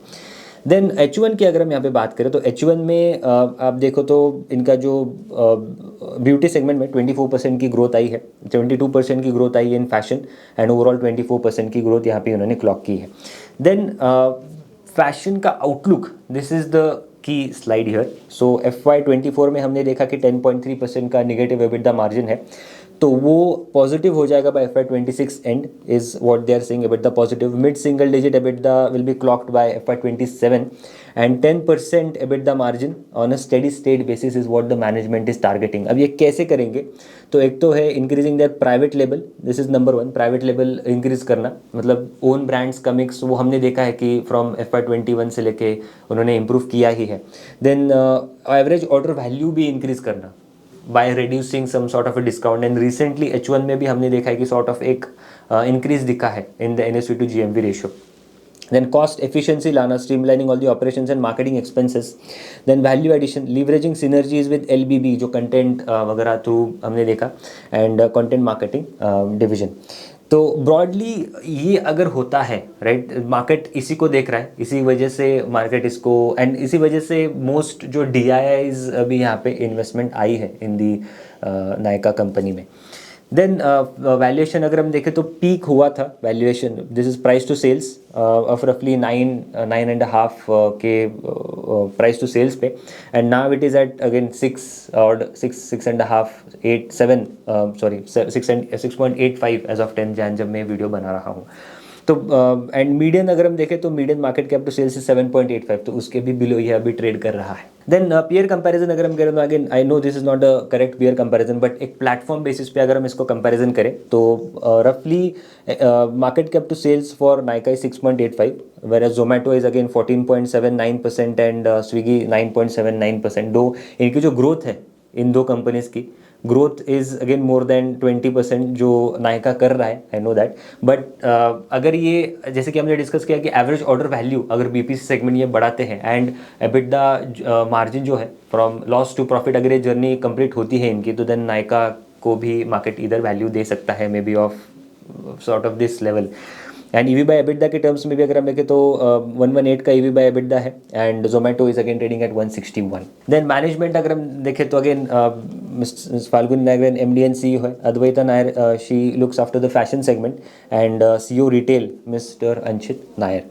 [SPEAKER 1] देन H1 की अगर हम यहाँ पे बात करें तो H1 में आप देखो तो इनका जो ब्यूटी सेगमेंट में 24% की ग्रोथ आई है, 72% की ग्रोथ आई है इन फैशन, एंड ओवरऑल 24% की ग्रोथ यहाँ पे उन्होंने क्लॉक की है। देन फैशन का outlook, this is the key slide here. So FY24 में हमने देखा कि 10.3% का निगेटिव एबिटडा मार्जिन है, तो वो पॉजिटिव हो जाएगा by FY26 and is what they are saying EBITDA positive. Mid single digit EBITDA will be clocked by FY27 and 10% EBITDA margin on a steady state basis is what the management is targeting. अब ये कैसे करेंगे, तो एक तो है increasing their private label, this is number 1, private label increase करना, मतलब ओन ब्रांड्स का मिक्स वो हमने देखा है कि फ्रॉम FY21 से लेके उन्होंने इंप्रूव किया ही है। देन एवरेज ऑर्डर वैल्यू भी इंक्रीज करना by reducing some sort of a discount, and recently H1 में भी हमने देखा है कि sort of एक increase दिखा है in the NSV to GMV ratio. Then cost efficiency लाना, streamlining all the operations and marketing expenses. Then value addition, leveraging synergies with LBB जो content वगैरह थ्रू हमने देखा, and content marketing division. तो broadly ये अगर होता है, राइट, मार्केट इसी को देख रहा है, इसी वजह से मार्केट इसको, एंड इसी वजह से मोस्ट जो DIIs अभी यहाँ पे इन्वेस्टमेंट आई है इन दी नायका कंपनी में। देन वैल्यूएशन अगर हम देखें तो पीक हुआ था valuation, this is price to sales of रफली 9.5 के प्राइस टू सेल्स पे, and now it is at again 6.5 8 7 sorry 6.85 as of 10 Jan जब मैं वीडियो बना रहा हूँ। तो एंड मीडियन अगर हम देखें तो median market cap to sales 7.85, तो उसके भी बिलो ये अभी ट्रेड कर रहा है। देन पीयर कंपैरिजन अगर हम करें तो again I know this is not a correct peer comparison, but एक प्लेटफॉर्म बेसिस पे अगर हम इसको कंपैरिजन करें तो रफली market cap to sales for Nykaa is 6.85, whereas Zomato is again 14.79% and Swiggy 9.79%। दो इनकी जो ग्रोथ है इन दो कंपनीज की growth is again more than 20% जो नायका कर रहा है, आई नो दैट। बट अगर ये जैसे कि हमने डिस्कस किया कि एवरेज ऑर्डर वैल्यू अगर बीपीसी सेगमेंट ये बढ़ाते हैं एंड एबिटडा मार्जिन जो है फ्रॉम लॉस टू प्रॉफिट अगर ये जर्नी कंप्लीट होती है इनकी, तो देन नायका को भी मार्केट इधर वैल्यू दे सकता है maybe of sort of this level. And EV by EBITDA के टर्म्स में भी अगर हम देखें तो 118 का ईवी बाय एबिटडा है and Zomato is again trading at 161। Then management अगर हम देखें तो again mister Falguni Nayar MD and CEO है, Advaita Nayar she looks after the fashion segment, and CEO retail mister Anshit Nayar.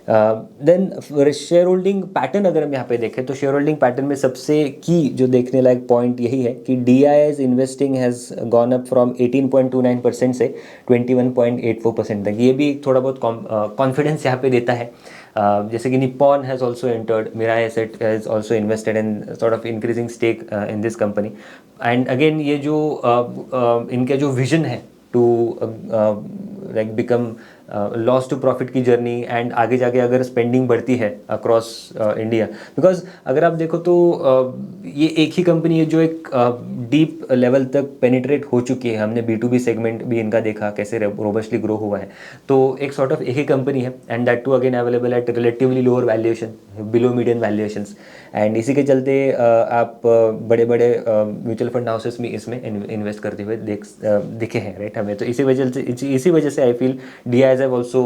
[SPEAKER 1] Then share holding pattern अगर हम यहाँ पे देखें तो शेयर होल्डिंग पैटर्न में सबसे की जो देखने लायक पॉइंट यही है कि DIS investing has gone up from 18.29% से 21.84% तक। ये भी थोड़ा बहुत कॉन्फिडेंस यहाँ पे देता है। जैसे कि Nippon has also entered, Mirae Asset has also invested in sort of increasing stake in this company. And again ये जो इनका जो विजन है to like become loss to profit की जर्नी एंड आगे जाके अगर स्पेंडिंग बढ़ती है अक्रॉस इंडिया, बिकॉज अगर आप देखो तो ये एक ही कंपनी है जो एक डीप लेवल तक पेनिट्रेट हो चुकी है। हमने B2B सेगमेंट भी इनका देखा कैसे रोबस्टली ग्रो हुआ है, तो एक सॉर्ट ऑफ एक ही कंपनी है and that too again available at relatively lower valuation, below median valuations. And इसी के चलते आप बड़े बड़े म्यूचुअल फंड हाउसेस में इसमें इन्वेस्ट करते हुए दिखे हैं, राइट हमें। तो इसी वजह से I feel DIS have also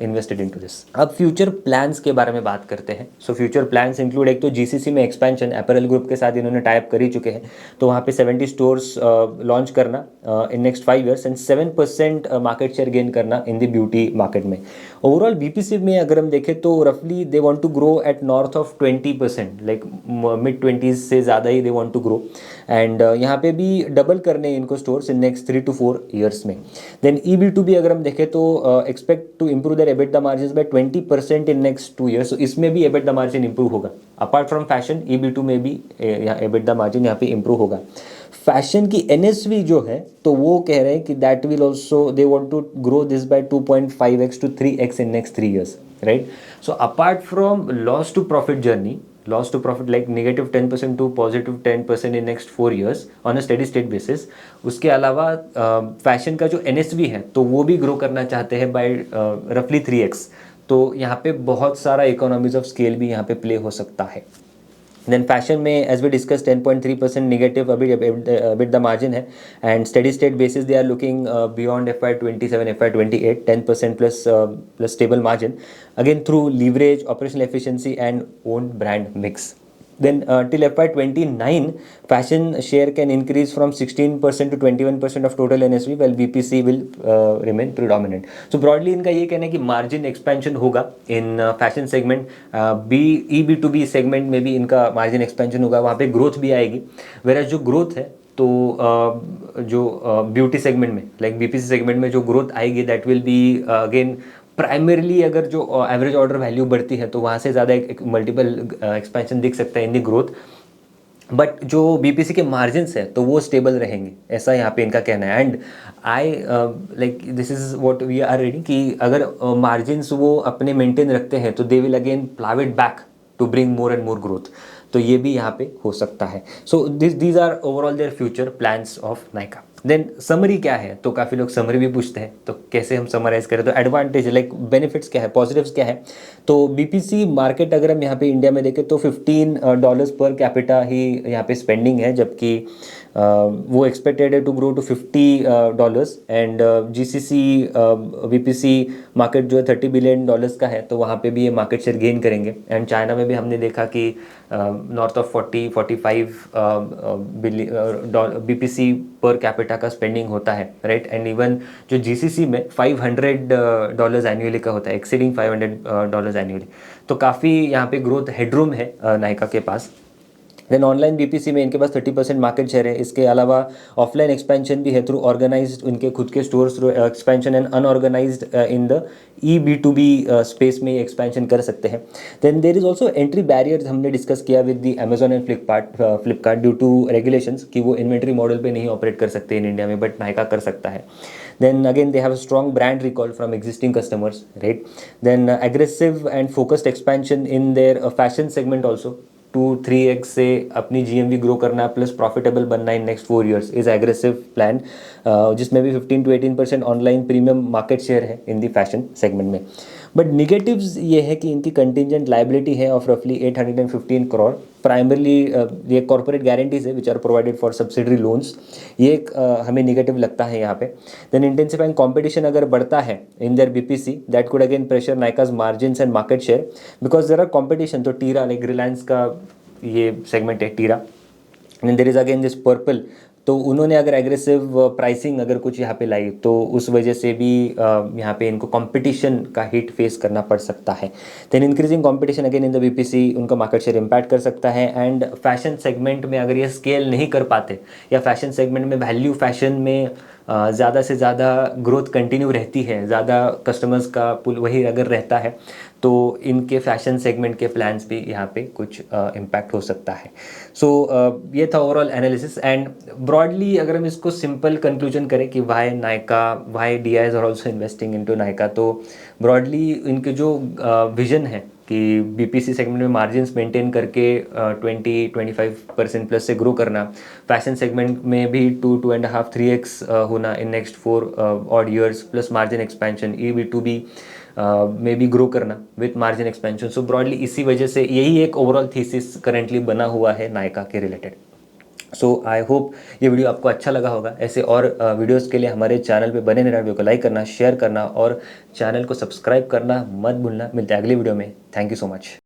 [SPEAKER 1] invested into this. अब फ्यूचर प्लान्स के बारे में बात करते हैं। सो फ्यूचर प्लान्स इंक्लूड एक तो GCC में एक्सपेंशन, अपैरल ग्रुप के साथ इन्होंने टाइप कर ही चुके हैं, तो वहाँ पे 70 स्टोर्स लॉन्च करना in next 5 years and 7% market share gain करना इन द ब्यूटी मार्केट में। ओवरऑल BPC में अगर हम देखें तो रफली they want to grow at north of 20%, like mid 20s से ज़्यादा ही they want to grow, and यहाँ पे भी डबल करने इनको stores in next 3 to 4 years में। देन EB2B अगर हम देखें तो expect to improve there EBITDA margin bye 20% in next 2 years। तो इसमें भी एबिटडा मार्जिन इंप्रूव होगा। अपार्ट फ्रॉम फैशन EB2 में भी यहाँ एबिटडा मार्जिन यहाँ पे इंप्रूव होगा। फैशन की NSV जो है तो वो कह रहे हैं कि that will also they want to grow this by 2.5x to 3x in next 3 years, right. So apart from loss to profit journey, loss to profit like negative 10% to positive 10% in next 4 years on a steady state basis, उसके अलावा fashion का जो NSV है तो वो भी grow करना चाहते हैं बाय रफली 3x। तो यहाँ पे बहुत सारा इकोनॉमीज ऑफ स्केल भी यहाँ पे प्ले हो सकता है। देन फैशन में as we discuss 10.3% negative EBITDA margin है and steady state basis they are looking beyond FY27 FY28 10% plus stable margin again through leverage, operational efficiency and own brand mix. Then till FY29, fashion share can increase from 16% to 21% of total NSV, while BPC will remain predominant. So broadly इनका ये कहना है कि margin expansion होगा in fashion segment, EB2B segment में भी इनका margin expansion होगा, वहाँ पे ग्रोथ भी आएगी। वेराज जो ग्रोथ है तो जो ब्यूटी सेगमेंट में लाइक BPC सेगमेंट में जो ग्रोथ आएगी that will be again primarily अगर जो एवरेज ऑर्डर वैल्यू बढ़ती है तो वहाँ से ज़्यादा एक मल्टीपल एक्सपेंशन दिख सकता है इन दी ग्रोथ। बट जो BPC के मार्जिन्स है तो वो स्टेबल रहेंगे, ऐसा यहाँ पे इनका कहना है। And I like this is what we are reading कि अगर मार्जिन्स वो अपने मेंटेन रखते हैं तो they will again plough it back to bring more and more growth, तो ये भी यहाँ पे हो सकता है। So these are overall their future plans of Nykaa. Then summary क्या है, तो काफ़ी लोग समरी भी पूछते हैं, तो कैसे हम समराइज करें। तो एडवांटेज लाइक बेनिफिट्स क्या है, पॉजिटिव्स क्या है। तो BPC मार्केट अगर हम यहाँ पे इंडिया में देखें तो $15 पर कैपिटा ही यहाँ पे स्पेंडिंग है, जबकि वो एक्सपेक्टेड है to grow to $50 and GCC BPC market जो है $30 बिलियन का है, तो वहाँ पे भी ये मार्केट शेयर गेन करेंगे। एंड चाइना में भी हमने देखा कि north of 40-45 BPC per capita का स्पेंडिंग होता है, राइट। एंड इवन जो जीसीसी में $500 एनुअली का होता है, एक्सीडिंग $500 एनुअली। तो काफ़ी यहाँ पे ग्रोथ हेडरूम है नायका के पास। देन ऑनलाइन बीपीसी में इनके पास 30% मार्केट शेयर है। इसके अलावा ऑफलाइन एक्सपेंशन भी है थ्रू ऑर्गेनाइज्ड उनके खुद के stores through expansion and unorganised in the B2B space में एक्सपेंशन कर सकते हैं। Then there is also entry barriers हमने डिस्कस किया with the Amazon and Flipkart due to regulations कि वो इन्वेंट्री मॉडल पे नहीं ऑपरेट कर सकते इन इंडिया में, बट नायका कर सकता है। Then again they have a strong brand recall from existing customers, right? Then aggressive and focused expansion in their fashion segment also, 2-3x से अपनी GMV ग्रो करना प्लस प्रॉफिटेबल बनना in next 4 years is aggressive plan, जिसमें भी 15-18% online premium market share है in the fashion segment में। But negatives ये है कि इनकी कंटिजेंट लाइबिलिटी है ऑफ रफली 815 करोड़, प्राइमरली ये कॉर्पोरेट गारंटीज है which are provided for subsidiary loans. ये एक हमें निगेटिव लगता है यहाँ पे। देन इंटेंसिफाइंग कॉम्पिटिशन अगर बढ़ता है in their BPC, that could again pressure Nykaa's margins and market share because there are competition. तो टीरा लाइक रिलायंस का ये सेगमेंट है Tira, and there is again this Purplle, तो उन्होंने अगर एग्रेसिव प्राइसिंग अगर कुछ यहाँ पे लाई तो उस वजह से भी यहाँ पे इनको कंपटीशन का हिट फेस करना पड़ सकता है। Then increasing competition again in the BPC उनका मार्केट शेयर इम्पैक्ट कर सकता है। एंड फैशन सेगमेंट में अगर ये स्केल नहीं कर पाते या फैशन सेगमेंट में वैल्यू फैशन में ज़्यादा से ज़्यादा ग्रोथ कंटिन्यू रहती है, ज़्यादा कस्टमर्स का पुल वही अगर रहता है, तो इनके फैशन सेगमेंट के प्लान्स भी यहाँ पे कुछ इम्पैक्ट हो सकता है। सो ये था ओवरऑल एनालिसिस। एंड ब्रॉडली अगर हम इसको सिंपल कंक्लूजन करें कि why Nykaa, why DIs are also investing into Nykaa, तो ब्रॉडली इनके जो विजन है कि बीपीसी सेगमेंट में मार्जिन्स मेंटेन करके 20-25% प्लस से ग्रो करना, फैशन सेगमेंट में भी 2-2.5-3x होना in next 4 odd years, plus margin expansion, B2B में भी ग्रो करना with margin expansion. So broadly इसी वजह से यही एक ओवरऑल थीसिस करेंटली बना हुआ है नायका के रिलेटेड। सो आई होप ये वीडियो आपको अच्छा लगा होगा। ऐसे और वीडियोस के लिए हमारे चैनल पे बने रहना, वीडियो को लाइक करना, शेयर करना और चैनल को सब्सक्राइब करना मत भूलना। मिलते हैं अगली वीडियो में। Thank you so much.